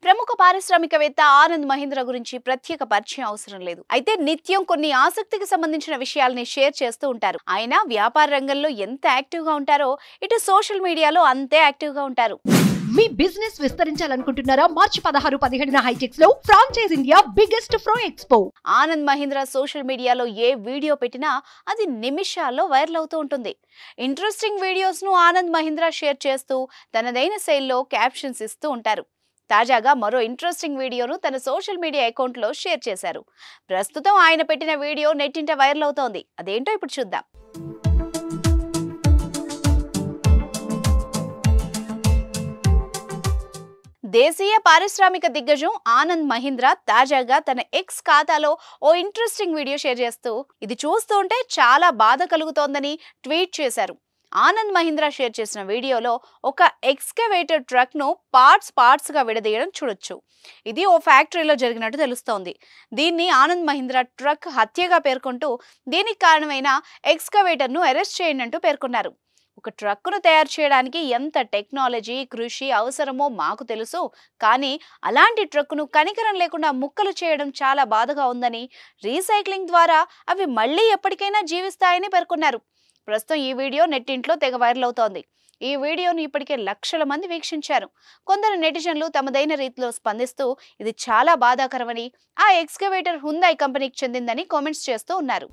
ప్రముఖ పారిశ్రామికవేత్త ఆనంద్ మహీంద్రా గురించి ప్రత్యేక పరిచయం అవసరం లేదు. అయితే నిత్యం కొన్ని ఆసక్తికి సంబంధించిన విషయాల్ని షేర్ చేస్తూ ఉంటారు. ఆయన వ్యాపార రంగంలో ఎంత యాక్టివ్ గా ఉంటారో ఇటు సోషల్ మీడియాలో అంతే యాక్టివ్ గా ఉంటారు. మీ బిజినెస్ విస్తరించాలనుకుంటున్నారా? మార్చి 16-17 హైటెక్స్ లో franchise India biggest ఫ్రో expo. Anand Mahindra social మీడియాలో ఏ వీడియో పెట్టినా అది నిమిషాల్లో వైరల్ అవుతూ ఉంటుంది. ఇంట్రెస్టింగ్ వీడియోస్ ను ఆనంద్ మహీంద్రా షేర్ చేస్తూ తనదైన శైలిలో క్యాప్షన్స్ ఇస్తూ ఉంటారు. తాజాగా మరో ఇంట్రెస్టింగ్ వీడియోను తన సోషల్ మీడియా అకౌంట్లో షేర్ చేశారు. ప్రస్తుతం ఆయన పెట్టిన వీడియో నెట్టింట వైరల్ అవుతోంది. అదేంటో ఇప్పుడు చూద్దాం. దేశీయ పారిశ్రామిక దిగ్గజం ఆనంద్ మహీంద్రా తాజాగా తన ఎక్స్ ఖాతాలో ఓ ఇంట్రెస్టింగ్ వీడియో షేర్ చేస్తూ ఇది చూస్తుంటే చాలా బాధ కలుగుతోందని ట్వీట్ చేశారు. ఆనంద్ మహీంద్రా షేర్ చేసిన వీడియోలో ఒక ఎక్స్కవేటర్ ట్రక్ ను పార్ట్స్ గా విడదీయడం చూడొచ్చు. ఇది ఓ ఫ్యాక్టరీలో జరిగినట్టు తెలుస్తోంది. దీన్ని ఆనంద్ మహీంద్రా ట్రక్ హత్యగా పేర్కొంటూ దీనికి కారణమైన ఎక్స్కవేటర్ ను అరెస్ట్ చేయండి అంటూ పేర్కొన్నారు. ఒక ట్రక్కును తయారు చేయడానికి ఎంత టెక్నాలజీ, కృషి అవసరమో మాకు తెలుసు. కానీ అలాంటి ట్రక్కును కనికరం లేకుండా ముక్కలు చేయడం చాలా బాధగా ఉందని, రీసైక్లింగ్ ద్వారా అవి మళ్ళీ ఎప్పటికైనా జీవిస్తాయని పేర్కొన్నారు. ప్రస్తుతం ఈ వీడియో నెట్టింట్లో తెగ వైరల్ అవుతోంది. ఈ వీడియోను ఇప్పటికే లక్షల మంది వీక్షించారు. కొందరు నెటిజన్లు తమదైన రీతిలో స్పందిస్తూ ఇది చాలా బాధాకరమని, ఆ ఎక్స్కవేటర్ హుందాయ్ కంపెనీకి చెందిందని కామెంట్స్ చేస్తూ ఉన్నారు.